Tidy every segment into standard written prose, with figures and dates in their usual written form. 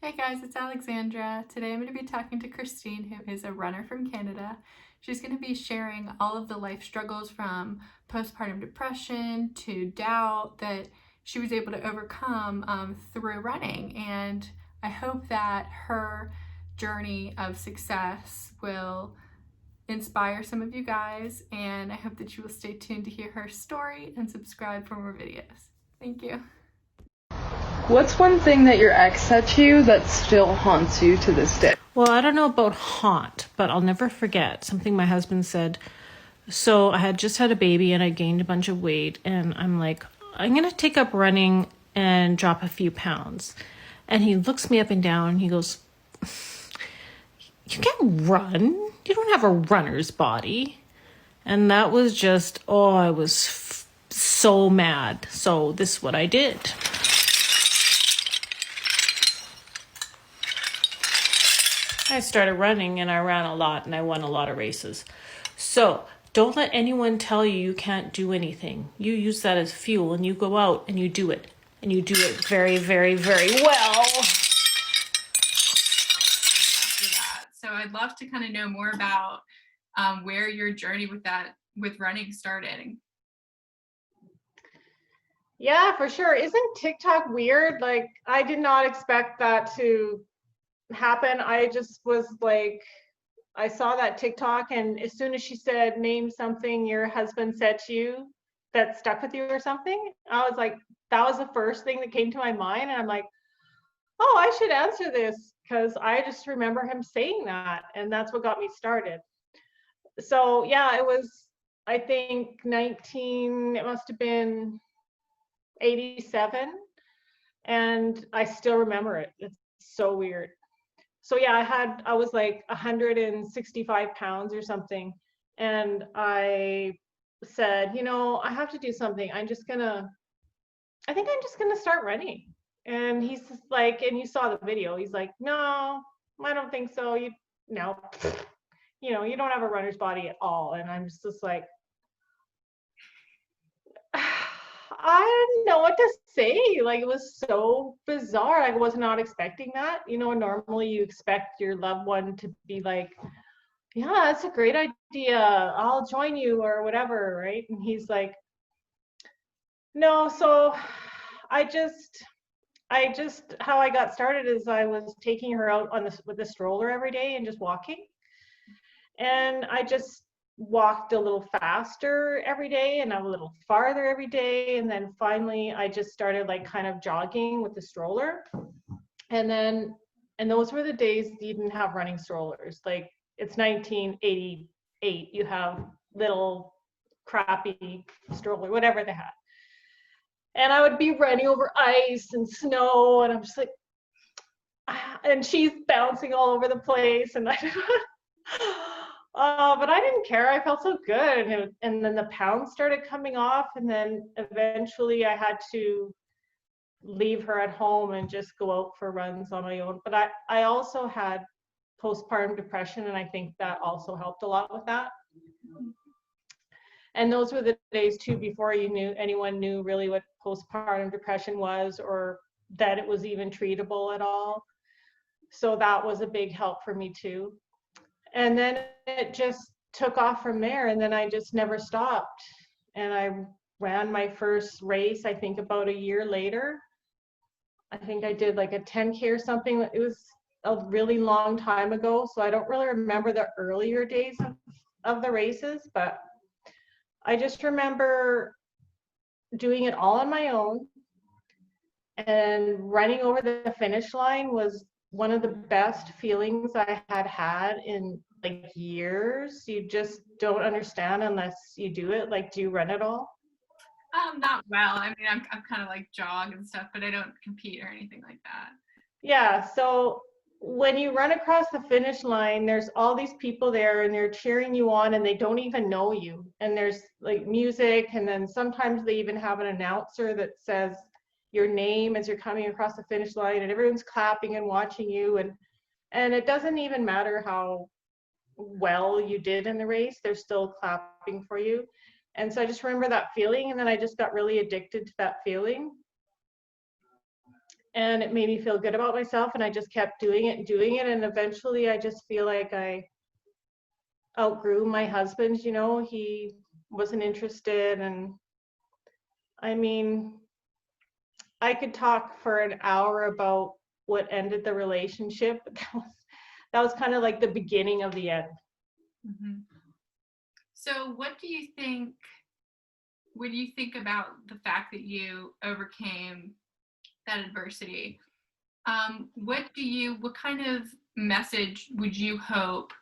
Hey guys, it's Alexandra. Today I'm going to be talking to Christine, who is a runner from Canada. She's going to be sharing all of the life struggles from postpartum depression to doubt that she was able to overcome through running. And I hope that her journey of success will inspire some of you guys. And I hope that you will stay tuned to hear her story and subscribe for more videos. Thank you. What's one thing that your ex said to you that still haunts you to this day? Well, I don't know about haunt, but I'll never forget something my husband said. So I had just had a baby and I gained a bunch of weight, and I'm like, I'm going to take up running and drop a few pounds. And he looks me up and down and he goes, You can't run. You don't have a runner's body. And that was just, oh, I was so mad. So this is what I did. I started running and I ran a lot and I won a lot of races. So don't let anyone tell you you can't do anything. You use that as fuel and you go out and you do it. And you do it very, very, very well. So I'd love to kind of know more about where your journey with running started. Yeah, for sure. Isn't TikTok weird? Like, I did not expect that to happen. I just was like, I saw that TikTok, and as soon as she said, name something your husband said to you that stuck with you or something, I was like, that was the first thing that came to my mind. And I'm like, oh, I should answer this because I just remember him saying that. And that's what got me started. So, yeah, it was, I think, it must have been 87, and I still remember it. It's so weird. So yeah, I was like 165 pounds or something, and I said, I have to do something. I think I'm just gonna start running. And he's just like, and you saw the video, he's like, no, I don't think so. No, you don't have a runner's body at all. And I'm just like, I didn't know what to say. Like, it was so bizarre. I was not expecting that. Normally you expect your loved one to be like, yeah, that's a great idea. I'll join you or whatever, right? And he's like, no. So I just how I got started is I was taking her out with the stroller every day and just walking. And I just walked a little faster every day and a little farther every day. And then finally I just started like kind of jogging with the stroller. And those were the days you didn't have running strollers. Like, it's 1988, you have little crappy stroller, whatever they had. And I would be running over ice and snow, and I'm just like, and she's bouncing all over the place, and but I didn't care. I felt so good. And then the pounds started coming off. And then eventually I had to leave her at home and just go out for runs on my own. But I also had postpartum depression. And I think that also helped a lot with that. And those were the days too, before anyone knew really what postpartum depression was, or that it was even treatable at all. So that was a big help for me too. And then it just took off from there, and then I just never stopped. And I ran my first race, I think about a year later. I think I did like a 10K or something. It was a really long time ago, so I don't really remember the earlier days of the races, but I just remember doing it all on my own, and running over the finish line was one of the best feelings I had in like years. You just don't understand unless you do it. Like, do you run at all? Not well. I mean, I'm kind of like jog and stuff, but I don't compete or anything like that. Yeah. So when you run across the finish line, there's all these people there and they're cheering you on, and they don't even know you. And there's like music, and then sometimes they even have an announcer that says your name as you're coming across the finish line, and everyone's clapping and watching you. And it doesn't even matter how well you did in the race, they're still clapping for you. And so I just remember that feeling, and then I just got really addicted to that feeling. and it made me feel good about myself, and I just kept doing it and doing it, and eventually I just feel like I outgrew my husband. He wasn't interested, and I mean, I could talk for an hour about what ended the relationship, but that was kind of like the beginning of the end. Mhm. So what do you think when you think about the fact that you overcame that adversity? What kind of message would you hope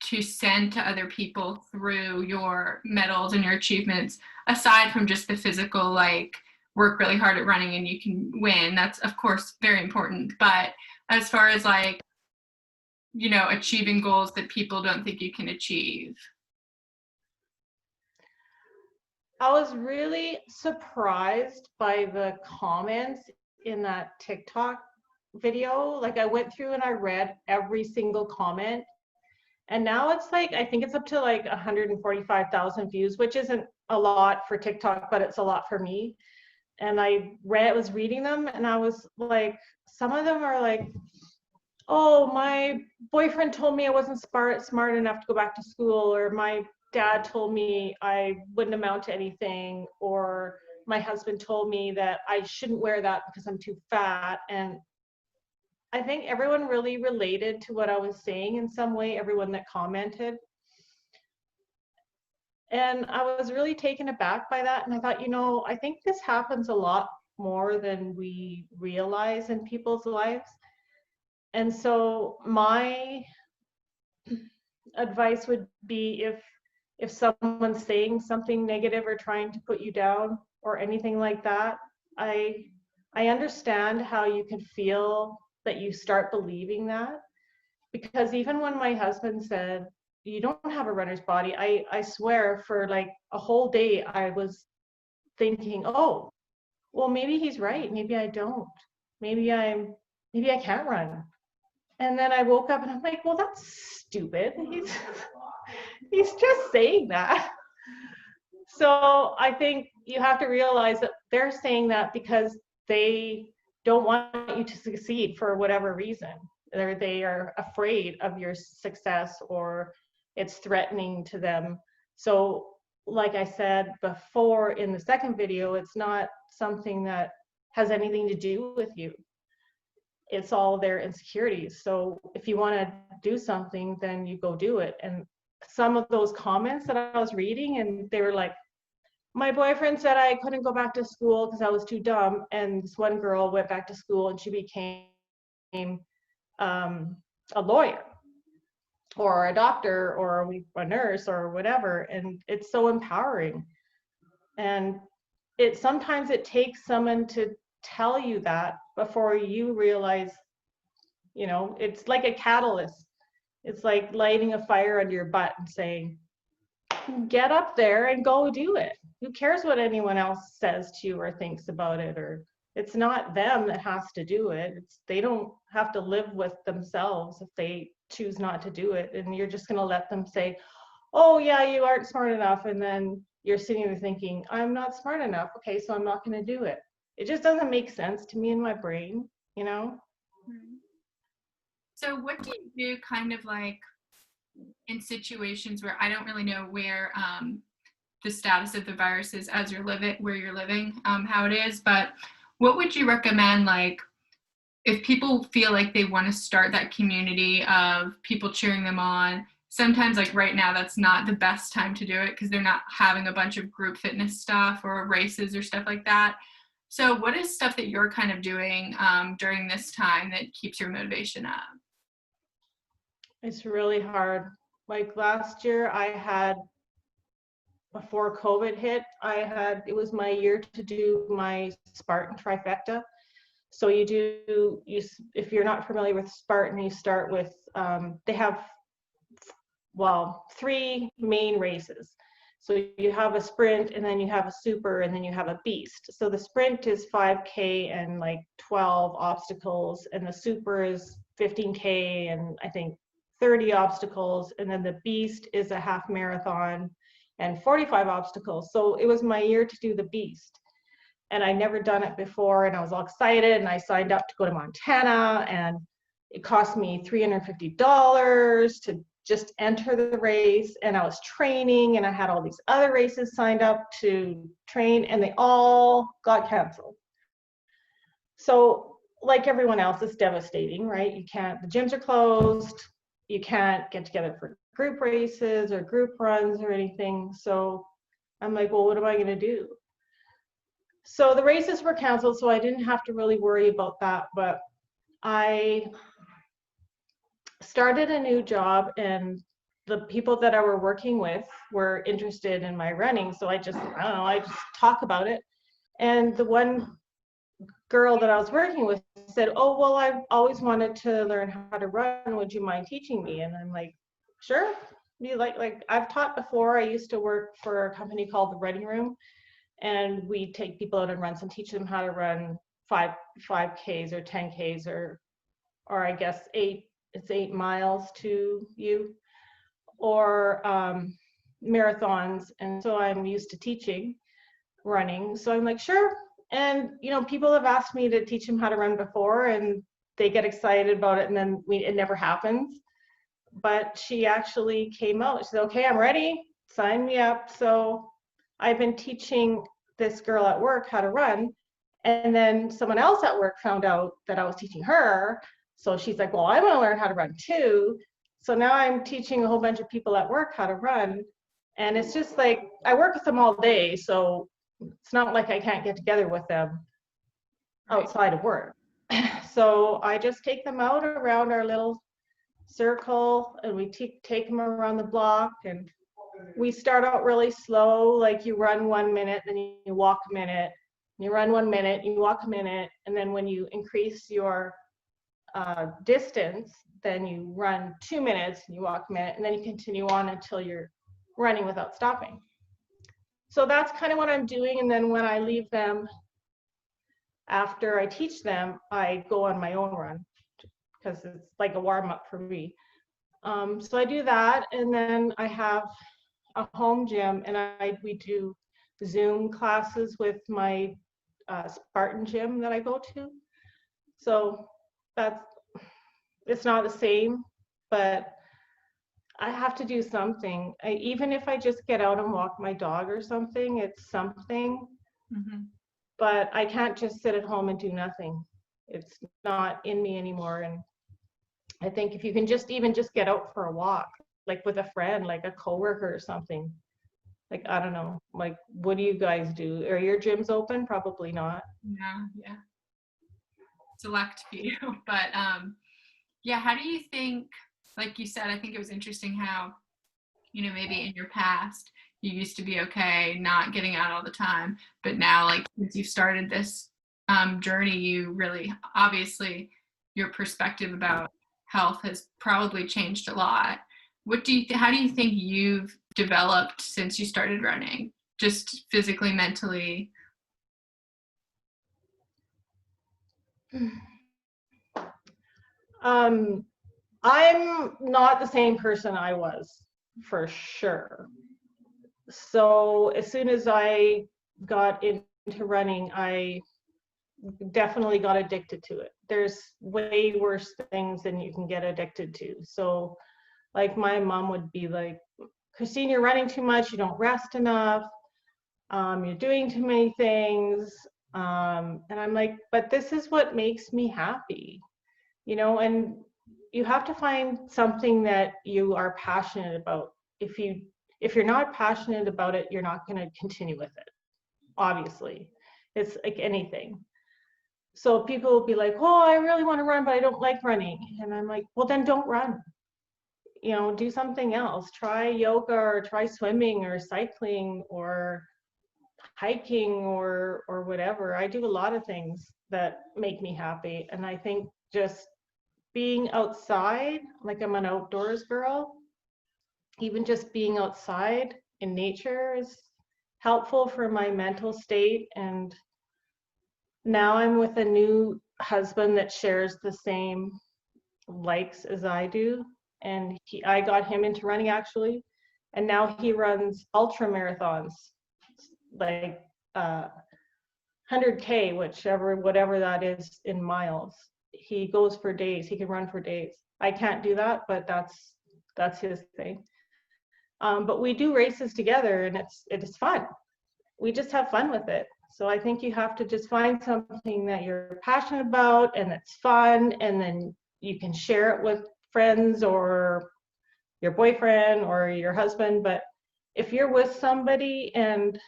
to send to other people through your medals and your achievements, aside from just the physical, like work really hard at running and you can win? That's of course very important. But as far as like, achieving goals that people don't think you can achieve. I was really surprised by the comments in that TikTok video. Like, I went through and I read every single comment. And now it's like, I think it's up to like 145,000 views, which isn't a lot for TikTok, but it's a lot for me. And was reading them, and I was like, some of them are like, oh, my boyfriend told me I wasn't smart enough to go back to school, or my dad told me I wouldn't amount to anything, or my husband told me that I shouldn't wear that because I'm too fat. And I think everyone really related to what I was saying in some way, everyone that commented. And I was really taken aback by that. And I thought, I think this happens a lot more than we realize in people's lives. And so my advice would be, if someone's saying something negative or trying to put you down or anything like that, I understand how you can feel that you start believing that. Because even when my husband said, you don't have a runner's body, I swear for like a whole day I was thinking, oh, well, maybe he's right, maybe I don't, maybe I can't run. And then I woke up and I'm like, well, that's stupid. He's just saying that. So I think you have to realize that they're saying that because they don't want you to succeed for whatever reason. They are afraid of your success, or it's threatening to them. So like I said before in the second video, it's not something that has anything to do with you. It's all their insecurities. So if you want to do something, then you go do it. And some of those comments that I was reading, and they were like, my boyfriend said I couldn't go back to school because I was too dumb. And this one girl went back to school and she became a lawyer or a doctor or a nurse or whatever. And it's so empowering. And sometimes it takes someone to tell you that before you realize, it's like a catalyst. It's like lighting a fire under your butt and saying, get up there and go do it. Who cares what anyone else says to you or thinks about it? Or it's not them that has to do it. They don't have to live with themselves if they choose not to do it. And you're just going to let them say, oh yeah, you aren't smart enough. And then you're sitting there thinking, I'm not smart enough. Okay, so I'm not going to do it. It just doesn't make sense to me in my brain, So what do you do kind of like in situations where I don't really know where the status of the virus is as where you're living, how it is, but what would you recommend, like, if people feel like they want to start that community of people cheering them on? Sometimes, like right now, that's not the best time to do it because they're not having a bunch of group fitness stuff or races or stuff like that. So what is stuff that you're kind of doing during this time that keeps your motivation up? It's really hard. Like last year, before COVID hit, it was my year to do my Spartan trifecta. So if you're not familiar with Spartan, you start with, they have, three main races. So you have a sprint, and then you have a super, and then you have a beast. So the sprint is 5K and like 12 obstacles, and the super is 15K and I think 30 obstacles, and then the beast is a half marathon and 45 obstacles. So it was my year to do the beast. and I never done it before, and I was all excited, and I signed up to go to Montana, and it cost me $350 to just enter the race, and I was training, and I had all these other races signed up to train, and they all got canceled. So like everyone else, it's devastating, right? You can't, the gyms are closed, you can't get together for group races or group runs or anything. So I'm like, well, what am I going to do? So the races were canceled, so I didn't have to really worry about that. But I started a new job, and the people that I were working with were interested in my running. So I just talk about it. And the one girl that I was working with said, oh, well, I've always wanted to learn how to run. Would you mind teaching me? And I'm like, sure. Be like I've taught before. I used to work for a company called the Running Room, and we take people out on runs and teach them how to run 5Ks or 10Ks or I guess 8 miles to you, or marathons. And so I'm used to teaching running. So I'm like, sure. And people have asked me to teach them how to run before, and they get excited about it, and then it never happens. But she actually came out. She said, okay, I'm ready. Sign me up. So I've been teaching this girl at work how to run. And then someone else at work found out that I was teaching her. So she's like, well, I want to learn how to run too. So now I'm teaching a whole bunch of people at work how to run. And it's just like, I work with them all day. So it's not like I can't get together with them outside of work. So I just take them out around our little circle, and we take them around the block, and we start out really slow, like you run 1 minute, then you walk a minute, you run 1 minute, you walk a minute, and then when you increase your distance, then you run 2 minutes, and you walk a minute, and then you continue on until you're running without stopping. So that's kind of what I'm doing. And then when I leave them, after I teach them, I go on my own run, because it's like a warm-up for me. So I do that, and then I have a home gym, and we do Zoom classes with my Spartan gym that I go to. So it's not the same, but I have to do something. Even if I just get out and walk my dog or something, it's something. Mm-hmm. But I can't just sit at home and do nothing. It's not in me anymore. And I think if you can just get out for a walk, like with a friend, like a coworker or something, like, I don't know, like, what do you guys do? Are your gyms open? Probably not. Yeah. Select few. But yeah, how do you think, like you said, I think it was interesting how, maybe in your past, you used to be okay not getting out all the time, but now, like, since you've started this journey, you really, obviously, your perspective about health has probably changed a lot. How do you think you've developed since you started running, just physically, mentally? I'm not the same person I was, for sure. So as soon as I got into running, I definitely got addicted to it. There's way worse things than you can get addicted to. So like my mom would be like, Christine, you're running too much, you don't rest enough, you're doing too many things. And I'm like, but this is what makes me happy, and you have to find something that you are passionate about. If you're not passionate about it, you're not going to continue with it. Obviously, it's like anything. So people will be like, oh, I really want to run, but I don't like running. And I'm like, well, then don't run. Do something else. Try yoga, or try swimming, or cycling, or hiking, or whatever. I do a lot of things that make me happy. And I think just being outside, like I'm an outdoors girl, even just being outside in nature is helpful for my mental state. And now I'm with a new husband that shares the same likes as I do. And I got him into running, actually. And now he runs ultra marathons, like 100K, whatever that is in miles. He goes for days. He can run for days. I can't do that, but that's his thing. But we do races together, and it is fun. We just have fun with it. So I think you have to just find something that you're passionate about and it's fun, and then you can share it with friends or your boyfriend or your husband. But if you're with somebody and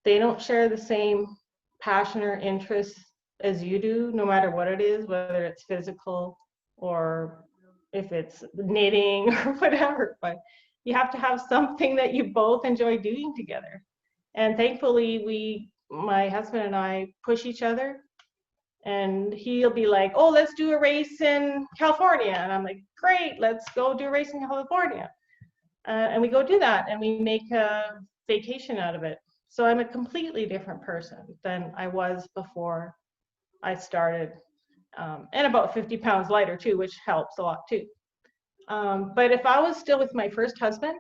they don't share the same passion or interest as you do, no matter what it is, whether it's physical or if it's knitting or whatever, but you have to have something that you both enjoy doing together. And thankfully, my husband and I push each other, and he'll be like, oh, let's do a race in California. And I'm like, great, let's go do a race in California. And we go do that, and we make a vacation out of it. So I'm a completely different person than I was before I started, and about 50 pounds lighter too, which helps a lot too. But if I was still with my first husband,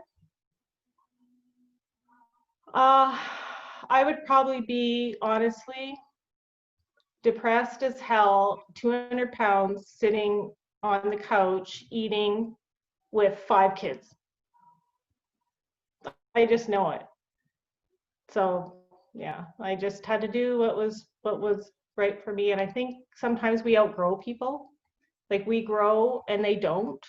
I would probably be, honestly, depressed as hell, 200 pounds, sitting on the couch, eating with 5 kids. I just know it. So yeah, I just had to do what was right for me. And I think sometimes we outgrow people. Like we grow and they don't.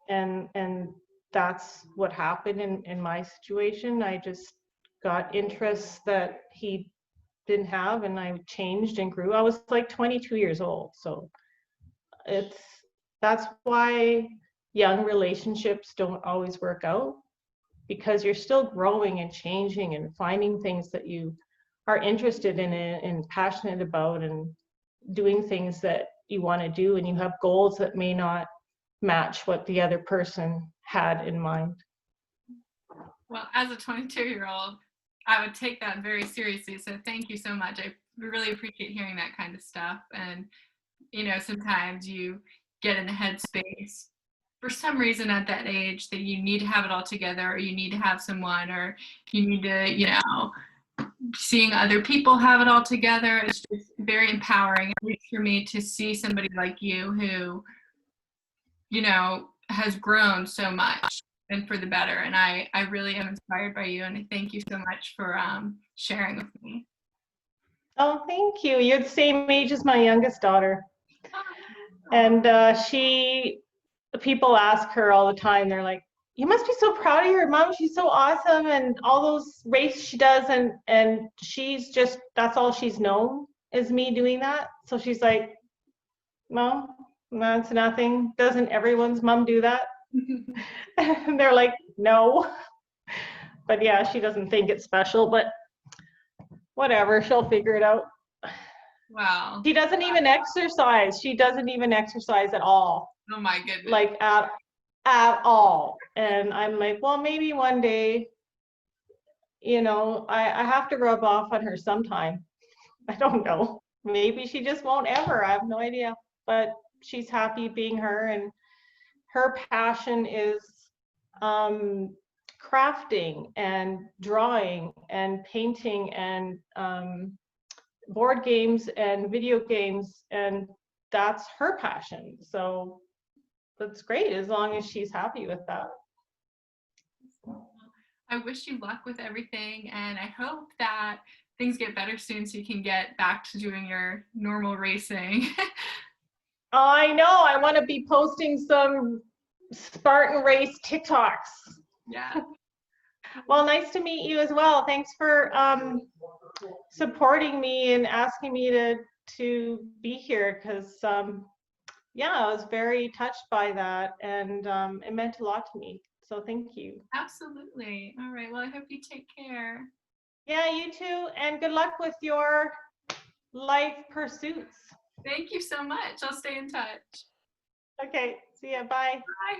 And that's what happened in my situation. I just got interests that he didn't have, and I changed and grew. I was like 22 years old. So that's why young relationships don't always work out, because you're still growing and changing and finding things that you are interested in and passionate about, and doing things that you want to do, and you have goals that may not match what the other person had in mind. Well, as a 22-year-old, I would take that very seriously. So thank you so much. I really appreciate hearing that kind of stuff. And, sometimes you get in the headspace for some reason at that age that you need to have it all together, or you need to have someone, or you need to, seeing other people have it all together. It's just very empowering, at least for me, to see somebody like you who, has grown so much and for the better. And I really am inspired by you. And I thank you so much for sharing with me. Oh, thank you. You're the same age as my youngest daughter. And people ask her all the time, they're like, you must be so proud of your mom. She's so awesome. And all those races she does. And she's just, that's all she's known is me doing that. So she's like, Mom, that's nothing. Doesn't everyone's mom do that? And they're like, no. But yeah, she doesn't think it's special, but whatever, she'll figure it out. Wow. She doesn't even exercise. She doesn't even exercise at all. Oh my goodness. Like at all. And I'm like, well, maybe one day, I have to rub off on her sometime. I don't know. Maybe she just won't ever. I have no idea. But she's happy being her, and her passion is crafting and drawing and painting and board games and video games, and that's her passion. So that's great, as long as she's happy with that. I wish you luck with everything, and I hope that things get better soon so you can get back to doing your normal racing. I know. I want to be posting some Spartan race TikToks. Yeah. Well, nice to meet you as well. Thanks for supporting me and asking me to be here, because yeah, I was very touched by that, and it meant a lot to me. So thank you. Absolutely. All right. Well, I hope you take care. Yeah, you too, and good luck with your life pursuits. Thank you so much. I'll stay in touch. Okay, see ya. Bye. Bye.